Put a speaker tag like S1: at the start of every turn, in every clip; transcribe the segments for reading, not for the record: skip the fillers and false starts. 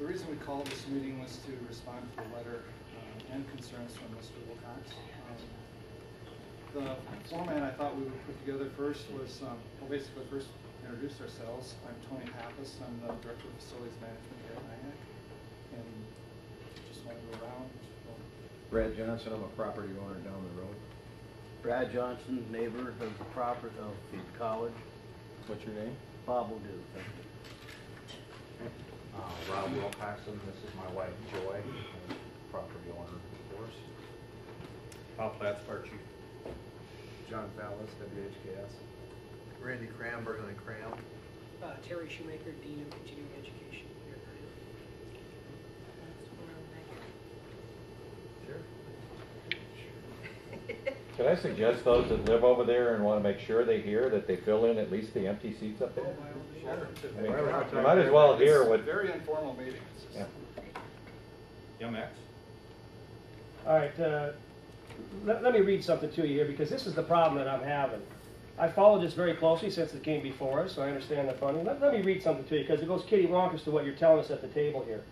S1: The reason we called this meeting was to respond to the letter and concerns from Mr. Wilcox. The format I thought we would put together first was, well, basically first introduce ourselves. I'm Tony Pappas. I'm the Director of Facilities Management here at NIACC. And just want to go around.
S2: Brad Johnson, I'm a property owner down the road.
S3: Brad Johnson, neighbor of the property of the college.
S2: What's your name?
S3: Bob will do. Thank you.
S4: Rob Wilcoxon, this is my wife Joy, property owner, of course.
S5: Paul Platts, Fire Chief.
S2: John Fallis, WHKS.
S6: Randy Cranberg and Cram.
S7: Terry Shoemaker, Dean of Continuing Education here at
S6: Sure.
S5: Can I suggest those that live over there and want to make sure they hear that they fill in at least the empty seats up there?
S1: Sure.
S5: I mean, you might as well hear what.
S1: Very informal meeting. It's just,
S5: Yeah, Max.
S7: All right, let me read something to you here because this is the problem that I'm having. I followed this very closely since it came before us, so I understand the funding. Let me read something to you because it goes kitty wonkus to what you're telling us at the table here.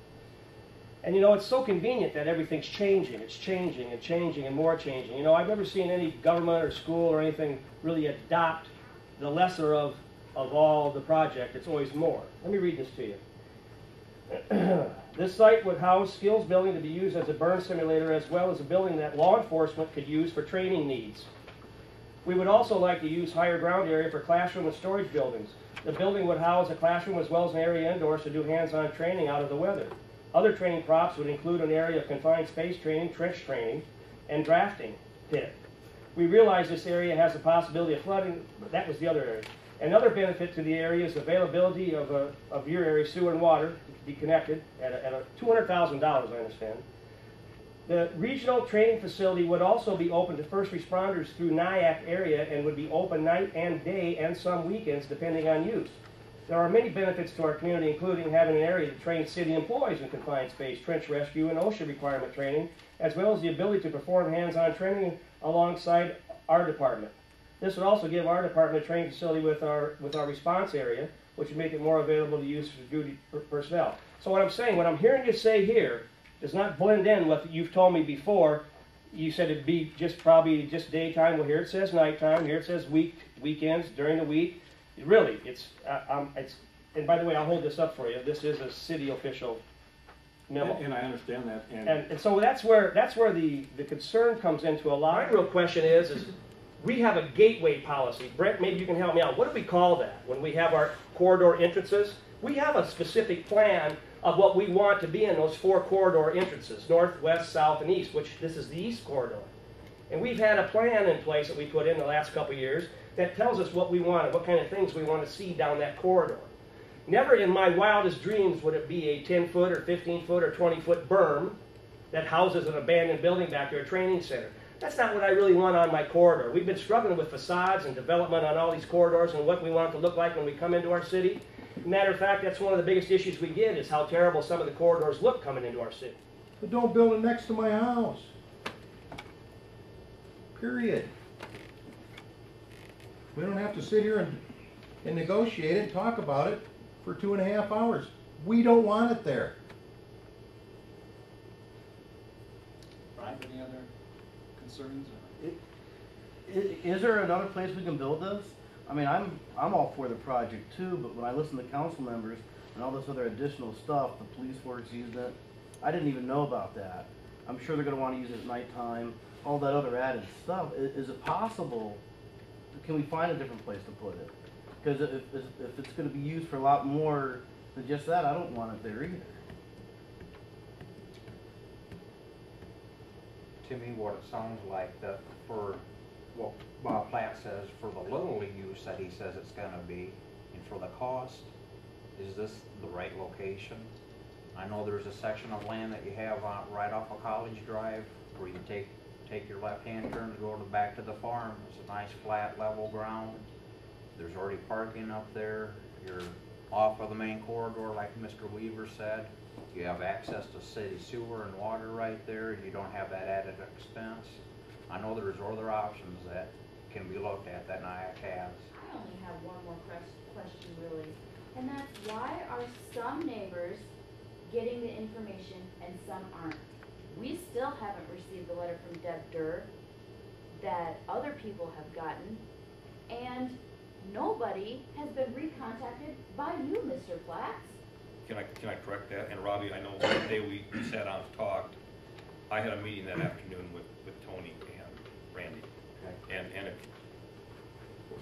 S7: And you know, it's so convenient that everything's changing. It's changing and changing and more changing. You know, I've never seen any government or school or anything really adopt the lesser of all the project. It's always more. Let me read this to you. This site would house skills building to be used as a burn simulator as well as a building that law enforcement could use for training needs. We would also like to use higher ground area for classroom and storage buildings. The building would house a classroom as well as an area indoors to do hands-on training out of the weather. Other training props would include an area of confined space training, trench training, and drafting pit. We realize this area has the possibility of flooding, but that was the other area. Another benefit to the area is availability of your area sewer and water to be connected at $200,000, I understand. The regional training facility would also be open to first responders through NIACC area and would be open night and day and some weekends depending on use. There are many benefits to our community, including having an area to train city employees in confined space, trench rescue, and OSHA requirement training, as well as the ability to perform hands-on training alongside our department. This would also give our department a training facility with our response area, which would make it more available to use for duty personnel. So what I'm saying, what I'm hearing you say here, does not blend in with what you've told me before. You said it'd be probably just daytime. Well, here it says nighttime. Here it says weekends during the week. Really, it's. And by the way, I'll hold this up for you. This is a city official memo.
S5: And I understand that.
S7: And so that's where the concern comes into a lot. My real question is we have a gateway policy. Brent, maybe you can help me out. What do we call that when we have our corridor entrances? We have a specific plan of what we want to be in those 4 corridor entrances, north, west, south, and east, which this is the east corridor. And we've had a plan in place that we put in the last couple of years that tells us what we want and what kind of things we want to see down that corridor. Never in my wildest dreams would it be a 10-foot or 15-foot or 20-foot berm that houses an abandoned building back there, a training center. That's not what I really want on my corridor. We've been struggling with facades and development on all these corridors and what we want it to look like when we come into our city. Matter of fact, that's one of the biggest issues we get is how terrible some of the corridors look coming into our city.
S2: But don't build it next to my house. Period. We don't have to sit here and negotiate it and talk about it for 2.5 hours. We don't want it there.
S1: Brian, any other concerns?
S3: Is there another place we can build this? I mean, I'm all for the project too, but when I listen to council members and all this other additional stuff, the police works using it. I didn't even know about that. I'm sure they're going to want to use it at nighttime, all that other added stuff. Is it possible? Can we find a different place to put it? Because if it's going to be used for a lot more than just that, I don't want it there either.
S4: To me, what it sounds like that for what Bob Platt says, for the little use that he says it's going to be, and for the cost, is this the right location? I know there's a section of land that you have right off of College Drive where you take your left-hand turn to go back to the farm. It's a nice flat level ground. There's already parking up there. You're off of the main corridor like Mr. Weaver said. You have access to city sewer and water right there. You don't have that added expense. I know there's other options that can be looked at that NIACC has.
S8: I only have one more question really, and that's why are some neighbors getting the and some aren't. We still haven't received the letter from Deb Durr that other people have gotten, and nobody has been recontacted by you, Mr. Platts.
S9: Can I correct that? And Robbie, I know the day we sat down and talked, I had a meeting that afternoon with Tony and Randy.
S3: Okay.
S9: And if,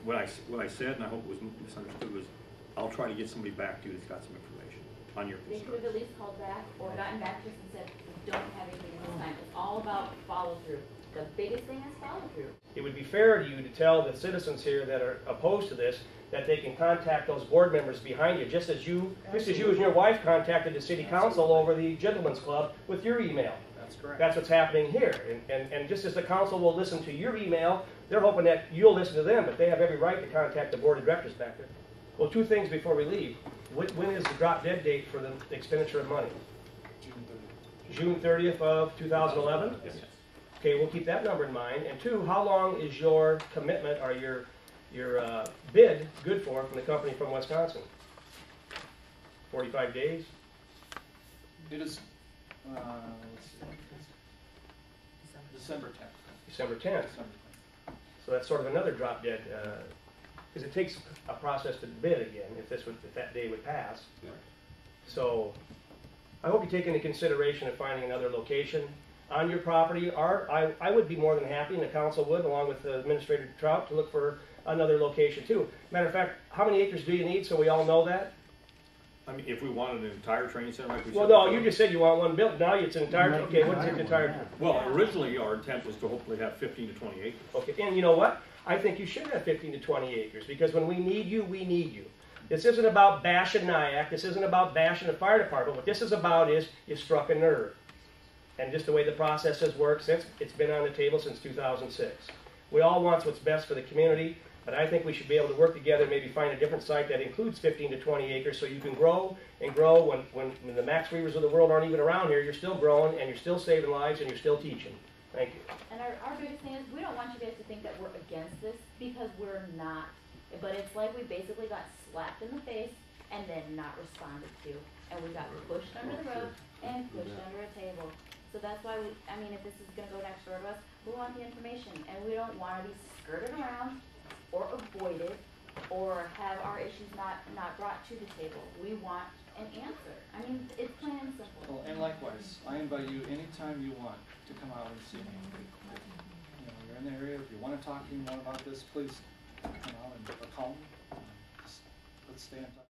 S9: what I said, and I hope it was misunderstood, was I'll try to get somebody back to you that's got some information on your
S8: They could have at
S9: concerns.
S8: least called back or gotten back to us and said, we don't have anything at this time. It's all about follow through. The biggest thing is follow through.
S7: It would be fair to you to tell the citizens here that are opposed to this that they can contact those board members behind you, just as you and your wife contacted the city council over the gentleman's club with your email.
S1: That's correct.
S7: That's what's happening here. And just as the council will listen to your email, they're hoping that you'll listen to them, but they have every right to contact the board of directors back there. Well, two things before we leave. When is the drop dead date for the expenditure of money? June 30th of 2011?
S9: Yes.
S7: Okay, we'll keep that number in mind. And two, how long is your commitment or your bid good for from the company from Wisconsin? 45 days?
S1: It is, let's see, December 10th.
S7: December 10th.
S1: December 10th.
S7: So that's sort of another drop dead, because it takes a process to bid again if that day would pass.
S9: Yeah.
S7: So I hope you take into consideration of finding another location on your property. I would be more than happy, and the council would, along with Administrator Trout, to look for another location too. Matter of fact, how many acres do you need so we all know that?
S9: I mean, if we wanted an entire training center like we said.
S7: Well, no,
S9: before-
S7: you just said you want one built. Now it's an entire, okay, what's the entire?
S9: Well, originally our intent was to hopefully have 15 to 20 acres.
S7: Okay, and you know what? I think you should have 15 to 20 acres, because when we need you, we need you. This isn't about bashing NIACC. This isn't about bashing the fire department. What this is about is you struck a nerve. And just the way the process has worked since, it's been on the table since 2006. We all want what's best for the community, but I think we should be able to work together and maybe find a different site that includes 15 to 20 acres so you can grow and grow. When the Max Weavers of the world aren't even around here, you're still growing and you're still saving lives and you're still teaching. Thank you.
S8: And our biggest thing is, we don't want you guys to think that we're against this, because we're not. But it's like we basically got slapped in the face and then not responded to. And we got pushed under the rug and pushed under a table. So that's why if this is gonna go next door to us, we want the information. And we don't wanna be skirted around or avoided or have our issues not brought to the table. We want an answer. It's plain and simple.
S1: Well, and likewise, I invite you anytime you want to come out and see me. If, you're in the area, if you want to talk to me more about this, please come out and call me. Let's stay in touch.